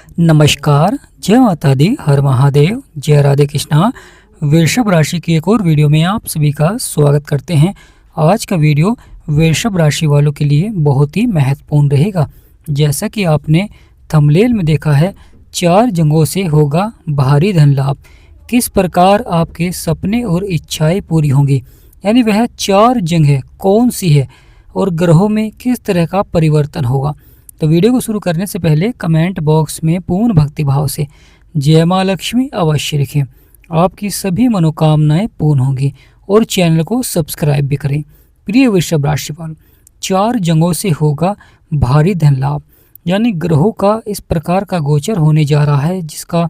नमस्कार, जय माता दी, हर महादेव, जय राधे कृष्णा। वृषभ राशि की एक और वीडियो में आप सभी का स्वागत करते हैं। आज का वीडियो वृषभ राशि वालों के लिए बहुत ही महत्वपूर्ण रहेगा। जैसा कि आपने थंबनेल में देखा है, 4 जंगों से होगा भारी धन लाभ। किस प्रकार आपके सपने और इच्छाएं पूरी होंगी, यानी वह 4 जंगें कौन सी है और ग्रहों में किस तरह का परिवर्तन होगा। तो वीडियो को शुरू करने से पहले कमेंट बॉक्स में पूर्ण भक्ति भाव से जय माँ लक्ष्मी अवश्य लिखें। आपकी सभी मनोकामनाएं पूर्ण होंगी और चैनल को सब्सक्राइब भी करें। प्रिय वृषभ राशि वालों, 4 जंगों से होगा भारी धन लाभ, यानी ग्रहों का इस प्रकार का गोचर होने जा रहा है जिसका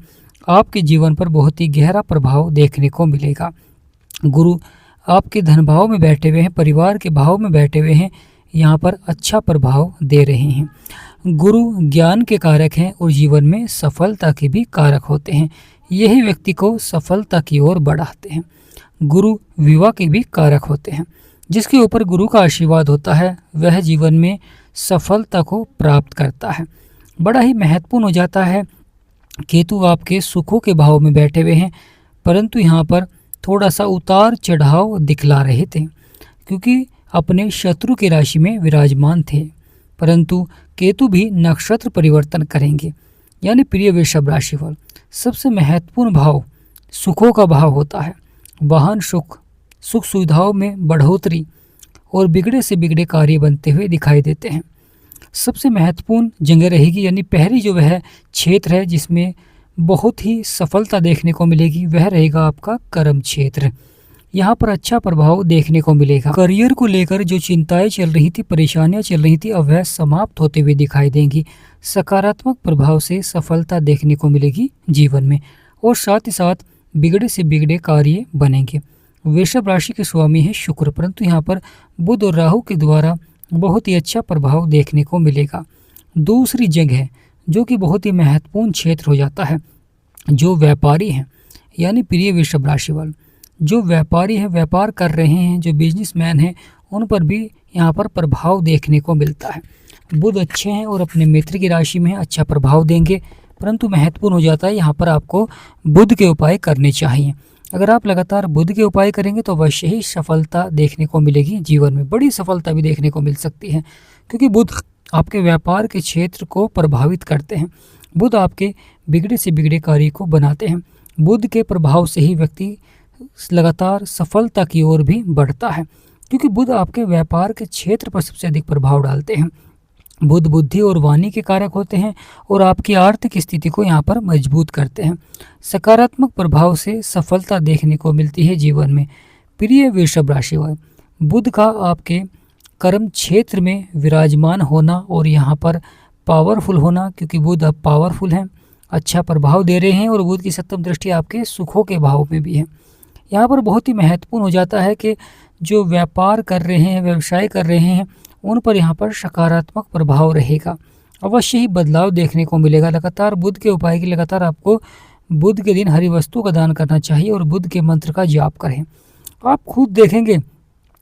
आपके जीवन पर बहुत ही गहरा प्रभाव देखने को मिलेगा। गुरु आपके धन भाव में बैठे हुए हैं, परिवार के भाव में बैठे हुए हैं, यहाँ पर अच्छा प्रभाव दे रहे हैं। गुरु ज्ञान के कारक हैं और जीवन में सफलता के भी कारक होते हैं। यही व्यक्ति को सफलता की ओर बढ़ाते हैं। गुरु विवाह के भी कारक होते हैं। जिसके ऊपर गुरु का आशीर्वाद होता है वह जीवन में सफलता को प्राप्त करता है। बड़ा ही महत्वपूर्ण हो जाता है। केतु आपके सुखों के भाव में बैठे हुए हैं, परंतु यहाँ पर थोड़ा सा उतार चढ़ाव दिखला रहे थे क्योंकि अपने शत्रु की राशि में विराजमान थे। परंतु केतु भी नक्षत्र परिवर्तन करेंगे। यानी प्रिय वृषभ राशि वालों, सबसे महत्वपूर्ण भाव सुखों का भाव होता है। वाहन सुख, सुख सुविधाओं में बढ़ोतरी और बिगड़े से बिगड़े कार्य बनते हुए दिखाई देते हैं। सबसे महत्वपूर्ण जगह रहेगी, यानी पहली जो वह क्षेत्र है जिसमें बहुत ही सफलता देखने को मिलेगी वह रहेगा आपका कर्म क्षेत्र। यहाँ पर अच्छा प्रभाव देखने को मिलेगा। करियर को लेकर जो चिंताएं चल रही थी, परेशानियां चल रही थी, अब वह समाप्त होते हुए दिखाई देंगी। सकारात्मक प्रभाव से सफलता देखने को मिलेगी जीवन में और साथ ही साथ बिगड़े से बिगड़े कार्य बनेंगे। वृषभ राशि के स्वामी है शुक्र, परंतु यहाँ पर बुध और राहु के द्वारा बहुत ही अच्छा प्रभाव देखने को मिलेगा। दूसरी जगह जो कि बहुत ही महत्वपूर्ण क्षेत्र हो जाता है, जो व्यापारी हैं, यानी प्रिय वृषभ राशि वाले जो व्यापारी हैं, व्यापार कर रहे हैं, जो बिजनेसमैन हैं, उन पर भी यहाँ पर प्रभाव देखने को मिलता है। बुध अच्छे हैं और अपने मित्र की राशि में अच्छा प्रभाव देंगे, परंतु महत्वपूर्ण हो जाता है यहाँ पर आपको बुध के उपाय करने चाहिए। अगर आप लगातार बुध के उपाय करेंगे तो अवश्य ही सफलता देखने को मिलेगी। जीवन में बड़ी सफलता भी देखने को मिल सकती है क्योंकि बुध आपके व्यापार के क्षेत्र को प्रभावित करते हैं। बुध आपके बिगड़े से बिगड़े कार्य को बनाते हैं। बुध के प्रभाव से ही व्यक्ति लगातार सफलता की ओर भी बढ़ता है क्योंकि बुध आपके व्यापार के क्षेत्र पर सबसे अधिक प्रभाव डालते हैं। बुध बुद्धि और वाणी के कारक होते हैं और आपकी आर्थिक स्थिति को यहाँ पर मजबूत करते हैं। सकारात्मक प्रभाव से सफलता देखने को मिलती है जीवन में। प्रिय वृषभ राशि वाले, बुध का आपके कर्म क्षेत्र में विराजमान होना और यहाँ पर पावरफुल होना, क्योंकि बुध अब पावरफुल हैं, अच्छा प्रभाव दे रहे हैं और बुध की सप्तम दृष्टि आपके सुखों के भाव में भी है। यहाँ पर बहुत ही महत्वपूर्ण हो जाता है कि जो व्यापार कर रहे हैं, व्यवसाय कर रहे हैं, उन पर यहाँ पर सकारात्मक प्रभाव रहेगा। अवश्य ही बदलाव देखने को मिलेगा। लगातार बुध के उपाय की लगातार आपको बुध के दिन हरी वस्तु का दान करना चाहिए और बुध के मंत्र का जाप करें। आप खुद देखेंगे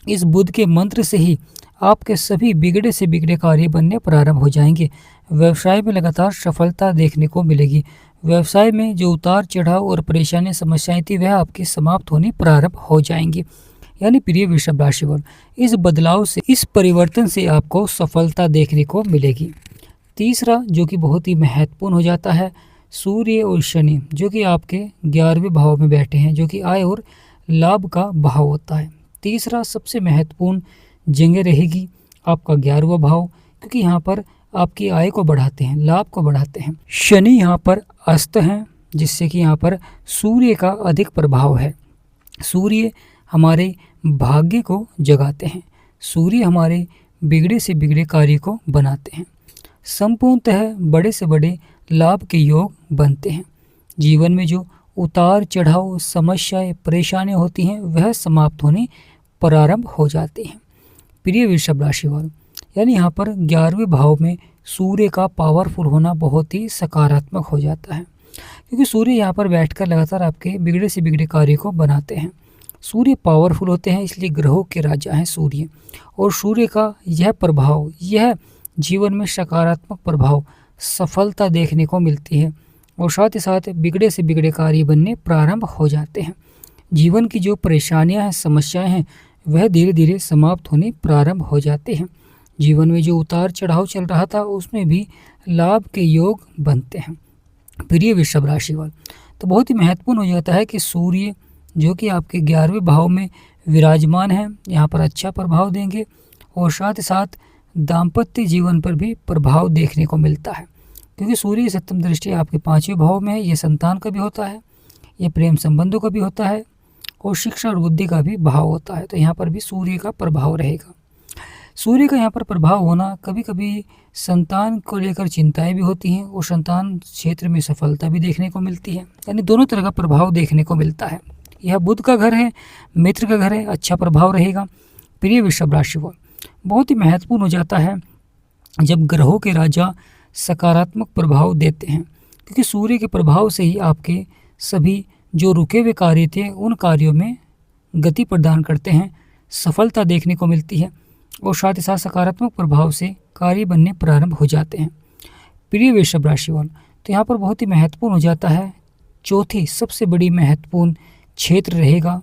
इस बुध के मंत्र से ही आपके सभी बिगड़े से बिगड़े कार्य बनने प्रारंभ हो जाएंगे। व्यवसाय में लगातार सफलता देखने को मिलेगी। व्यवसाय में जो उतार चढ़ाव और परेशानी समस्याएं थी वह आपकी समाप्त होनी प्रारंभ हो जाएंगी। यानी प्रिय वृषभ राशि वालों, इस बदलाव से, इस परिवर्तन से आपको सफलता देखने को मिलेगी। तीसरा जो कि बहुत ही महत्वपूर्ण हो जाता है, सूर्य और शनि जो कि आपके 11वें भाव में बैठे हैं, जो कि आय और लाभ का भाव होता है। तीसरा सबसे महत्वपूर्ण जगह रहेगी आपका 11वां भाव, क्योंकि यहाँ पर आपकी आय को बढ़ाते हैं, लाभ को बढ़ाते हैं। शनि यहाँ पर अस्त हैं, जिससे कि यहाँ पर सूर्य का अधिक प्रभाव है। सूर्य हमारे भाग्य को जगाते हैं। सूर्य हमारे बिगड़े से बिगड़े कार्य को बनाते हैं। संपूर्णतः बड़े से बड़े लाभ के योग बनते हैं। जीवन में जो उतार चढ़ाव, समस्याएं, परेशानियां होती हैं वह समाप्त होने प्रारंभ हो जाती हैं। प्रिय वृषभ राशि वालों, यानी यहाँ पर 11वें भाव में सूर्य का पावरफुल होना बहुत ही सकारात्मक हो जाता है क्योंकि सूर्य यहाँ पर बैठकर लगातार आपके बिगड़े से बिगड़े कार्य को बनाते हैं। सूर्य पावरफुल होते हैं, इसलिए ग्रहों के राजा हैं सूर्य, और सूर्य का यह प्रभाव, यह जीवन में सकारात्मक प्रभाव सफलता देखने को मिलती है और साथ ही साथ बिगड़े से बिगड़े कार्य बनने प्रारंभ हो जाते हैं। जीवन की जो परेशानियां हैं, समस्याएं हैं, वह धीरे धीरे समाप्त होने प्रारंभ हो जाते हैं। जीवन में जो उतार चढ़ाव चल रहा था उसमें भी लाभ के योग बनते हैं। प्रिय वृषभ राशि वाले, तो बहुत ही महत्वपूर्ण हो जाता है कि सूर्य जो कि आपके 11वें भाव में विराजमान है, यहाँ पर अच्छा प्रभाव देंगे और साथ ही साथ दाम्पत्य जीवन पर भी प्रभाव देखने को मिलता है, क्योंकि सूर्य की सप्तम दृष्टि आपके 5वें भाव में है। ये संतान का भी होता है, ये प्रेम संबंधों का भी होता है और शिक्षा और बुद्धि का भी भाव होता है। तो यहाँ पर भी सूर्य का प्रभाव रहेगा। सूर्य का यहाँ पर प्रभाव होना, कभी कभी संतान को लेकर चिंताएं भी होती हैं और संतान क्षेत्र में सफलता भी देखने को मिलती है, यानी दोनों तरह का प्रभाव देखने को मिलता है। यह बुध का घर है, मित्र का घर है, अच्छा प्रभाव रहेगा। प्रिय वृषभ राशि वाले, बहुत ही महत्वपूर्ण हो जाता है जब ग्रहों के राजा सकारात्मक प्रभाव देते हैं, क्योंकि सूर्य के प्रभाव से ही आपके सभी जो रुके हुए कार्य थे उन कार्यों में गति प्रदान करते हैं, सफलता देखने को मिलती है और साथ ही साथ सकारात्मक प्रभाव से कार्य बनने प्रारंभ हो जाते हैं। प्रिय वृषभ राशि वाले, तो यहाँ पर बहुत ही महत्वपूर्ण हो जाता है चौथी सबसे बड़ी महत्वपूर्ण क्षेत्र रहेगा,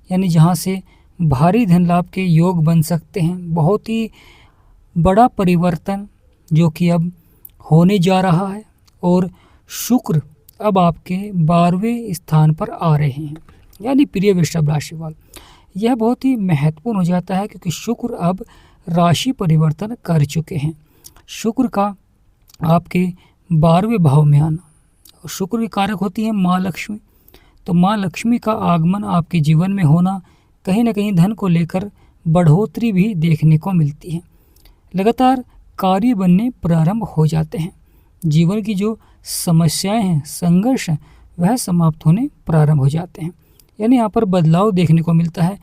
यानी जहाँ से भारी धन लाभ के योग बन सकते हैं। बहुत ही बड़ा परिवर्तन जो कि अब होने जा रहा है और शुक्र अब आपके 12वें स्थान पर आ रहे हैं, यानी प्रिय वृषभ राशि वाले, यह बहुत ही महत्वपूर्ण हो जाता है क्योंकि शुक्र अब राशि परिवर्तन कर चुके हैं। शुक्र का आपके 12वें भाव में आना, शुक्र की कारक होती है माँ लक्ष्मी, तो माँ लक्ष्मी का आगमन आपके जीवन में होना कहीं ना कहीं धन को लेकर बढ़ोतरी भी देखने को मिलती है। लगातार कार्य बनने प्रारंभ हो जाते हैं। जीवन की जो समस्याएं हैं, संघर्ष हैं, वह समाप्त होने प्रारंभ हो जाते हैं, यानी यहाँ पर बदलाव देखने को मिलता है,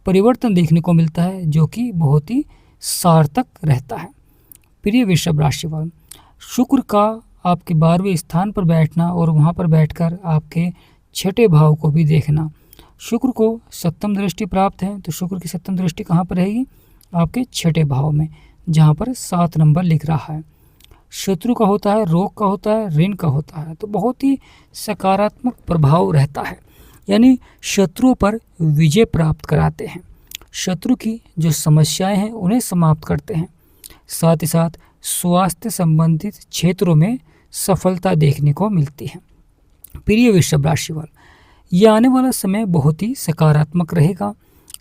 परिवर्तन देखने को मिलता है जो कि बहुत ही सार्थक रहता है। प्रिय वृषभ राशि वाले, शुक्र का आपके 12वें स्थान पर बैठना और वहाँ पर बैठकर आपके 6ठे भाव को भी देखना, शुक्र को सप्तम दृष्टि प्राप्त है। तो शुक्र की सप्तम दृष्टि कहाँ पर रहेगी? आपके 6ठे भाव में, जहाँ पर 7 नंबर लिख रहा है। शत्रु का होता है, रोग का होता है, ऋण का होता है, तो बहुत ही सकारात्मक प्रभाव रहता है, यानी शत्रुओं पर विजय प्राप्त कराते हैं, शत्रु की जो समस्याएं हैं उन्हें समाप्त करते हैं। साथ ही साथ स्वास्थ्य संबंधित क्षेत्रों में सफलता देखने को मिलती है। प्रिय वृषभ राशि वाले, यह आने वाला समय बहुत ही सकारात्मक रहेगा।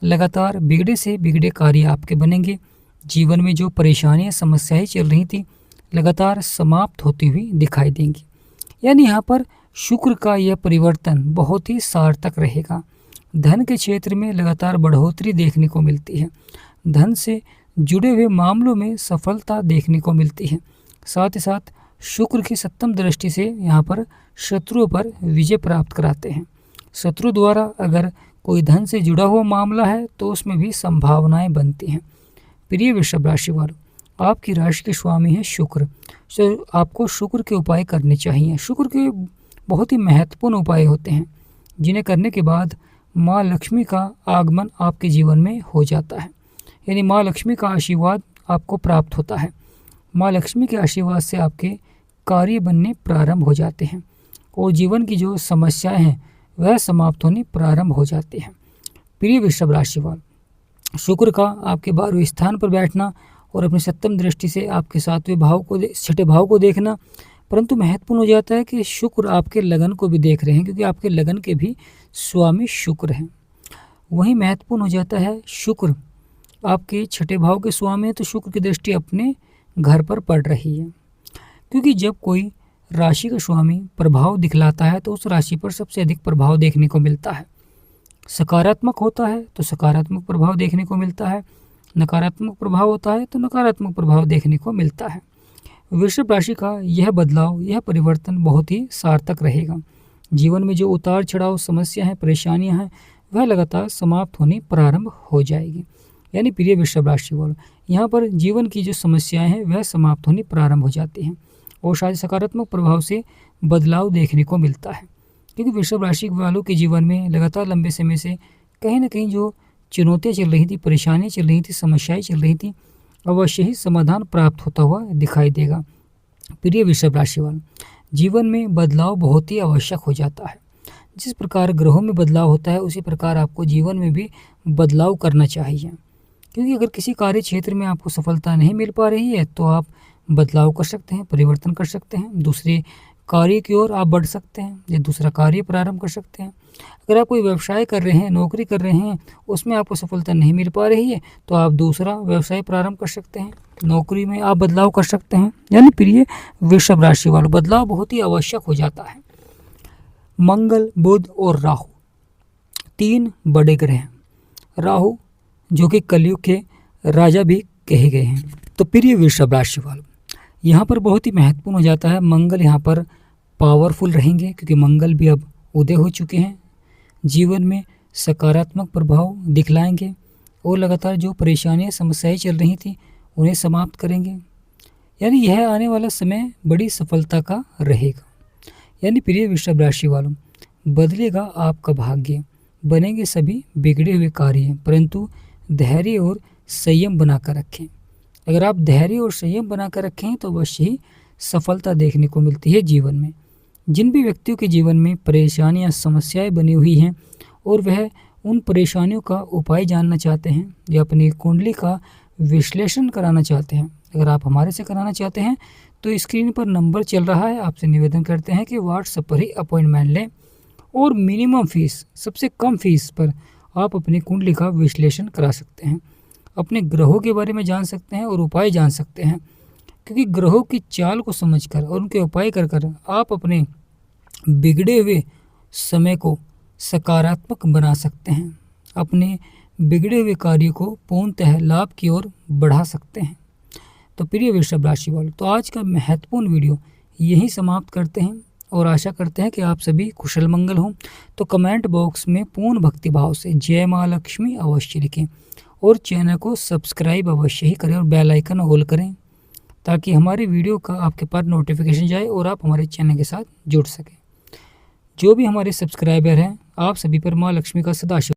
लगातार बिगड़े से बिगड़े कार्य आपके बनेंगे। जीवन में जो परेशानियां, समस्याएं चल रही थी, लगातार समाप्त होती हुई दिखाई देंगी, यानी यहाँ पर शुक्र का यह परिवर्तन बहुत ही सार्थक रहेगा। धन के क्षेत्र में लगातार बढ़ोतरी देखने को मिलती है, धन से जुड़े हुए मामलों में सफलता देखने को मिलती है। साथ ही साथ शुक्र की सप्तम दृष्टि से यहाँ पर शत्रुओं पर विजय प्राप्त कराते हैं। शत्रु द्वारा अगर कोई धन से जुड़ा हुआ मामला है तो उसमें भी संभावनाएं बनती हैं। प्रिय वृषभ राशि वालों, आपकी राशि के स्वामी है शुक्र, तो आपको शुक्र के उपाय करने चाहिए। शुक्र के बहुत ही महत्वपूर्ण उपाय होते हैं जिन्हें करने के बाद माँ लक्ष्मी का आगमन आपके जीवन में हो जाता है, यानी माँ लक्ष्मी का आशीर्वाद आपको प्राप्त होता है। माँ लक्ष्मी के आशीर्वाद से आपके कार्य बनने प्रारंभ हो जाते हैं और जीवन की जो समस्याएं हैं वह समाप्त होने प्रारंभ हो जाती हैं। प्रिय वृषभ राशि वाले, शुक्र का आपके 12वें स्थान पर बैठना और अपनी सप्तम दृष्टि से आपके 7वें भाव को, 6ठे भाव को देखना, परंतु महत्वपूर्ण हो जाता है कि शुक्र आपके लगन को भी देख रहे हैं, क्योंकि आपके लगन के भी स्वामी शुक्र हैं। वहीं महत्वपूर्ण हो जाता है शुक्र आपके 6ठे भाव के स्वामी है, तो शुक्र की दृष्टि अपने घर पर पड़ रही है, क्योंकि जब कोई राशि का स्वामी प्रभाव दिखलाता है तो उस राशि पर सबसे अधिक प्रभाव देखने को मिलता है। सकारात्मक होता है तो सकारात्मक प्रभाव देखने को मिलता है, नकारात्मक प्रभाव होता है तो नकारात्मक प्रभाव देखने को मिलता है। वृषभ राशि का यह बदलाव, यह परिवर्तन बहुत ही सार्थक रहेगा। जीवन में जो उतार चढ़ाव, समस्या है, परेशानियां हैं, वह लगातार समाप्त होनी प्रारंभ हो जाएगी। यानी प्रिय वृषभ राशि वालों, यहाँ पर जीवन की जो समस्याएं हैं वह समाप्त होनी प्रारंभ हो जाती हैं और शायद सकारात्मक प्रभाव से बदलाव देखने को मिलता है, क्योंकि वृषभ राशि वालों के जीवन में लगातार लंबे समय से कहीं ना कहीं जो चुनौतियाँ चल रही थी, परेशानियाँ चल रही थी, समस्याएं चल रही थी, अवश्य ही समाधान प्राप्त होता हुआ दिखाई देगा। प्रिय वृषभ राशि वालों, जीवन में बदलाव बहुत ही आवश्यक हो जाता है। जिस प्रकार ग्रहों में बदलाव होता है उसी प्रकार आपको जीवन में भी बदलाव करना चाहिए, क्योंकि अगर किसी कार्य क्षेत्र में आपको सफलता नहीं मिल पा रही है तो आप बदलाव कर सकते हैं, परिवर्तन कर सकते हैं, दूसरे कार्य की ओर आप बढ़ सकते हैं या दूसरा कार्य प्रारंभ कर सकते हैं। अगर आप कोई व्यवसाय कर रहे हैं, नौकरी कर रहे हैं, उसमें आपको सफलता नहीं मिल पा रही है तो आप दूसरा व्यवसाय प्रारंभ कर सकते हैं, नौकरी में आप बदलाव कर सकते हैं। यानी प्रिय वृषभ राशि वालों, बदलाव बहुत ही आवश्यक हो जाता है। मंगल, बुध और राहु 3 बड़े ग्रह हैं। राहु जो कि कलयुग के राजा भी कहे गए हैं। तो प्रिय वृषभ राशि वालों, यहाँ पर बहुत ही महत्वपूर्ण हो जाता है। मंगल यहाँ पर पावरफुल रहेंगे क्योंकि मंगल भी अब उदय हो चुके हैं, जीवन में सकारात्मक प्रभाव दिखलाएंगे और लगातार जो परेशानियाँ समस्याएं चल रही थी उन्हें समाप्त करेंगे। यानी यह आने वाला समय बड़ी सफलता का रहेगा। यानी प्रिय वृषभ राशि वालों, बदलेगा आपका भाग्य, बनेंगे सभी बिगड़े हुए कार्य, परंतु धैर्य और संयम बनाकर रखें। अगर आप धैर्य और संयम बनाकर रखें तो अवश्य ही सफलता देखने को मिलती है जीवन में। जिन भी व्यक्तियों के जीवन में परेशानियां, समस्याएं बनी हुई हैं और वह उन परेशानियों का उपाय जानना चाहते हैं या अपनी कुंडली का विश्लेषण कराना चाहते हैं, अगर आप हमारे से कराना चाहते हैं तो स्क्रीन पर नंबर चल रहा है, आपसे निवेदन करते हैं कि व्हाट्सएप पर ही अपॉइंटमेंट लें और मिनिमम फीस, सबसे कम फीस पर आप अपनी कुंडली का विश्लेषण करा सकते हैं, अपने ग्रहों के बारे में जान सकते हैं और उपाय जान सकते हैं। क्योंकि ग्रहों की चाल को समझकर और उनके उपाय कर कर आप अपने बिगड़े हुए समय को सकारात्मक बना सकते हैं, अपने बिगड़े हुए कार्य को पूर्णतः लाभ की ओर बढ़ा सकते हैं। तो प्रिय वृषभ राशि वालों, तो आज का महत्वपूर्ण वीडियो यहीं समाप्त करते हैं और आशा करते हैं कि आप सभी कुशल मंगल हों। तो कमेंट बॉक्स में पूर्ण भक्ति भाव से जय माँ लक्ष्मी अवश्य लिखें और चैनल को सब्सक्राइब अवश्य ही करें और बेल आइकन ऑल करें ताकि हमारी वीडियो का आपके पास नोटिफिकेशन जाए और आप हमारे चैनल के साथ जुड़ सकें। जो भी हमारे सब्सक्राइबर हैं, आप सभी पर माँ लक्ष्मी का सदा आशीर्वाद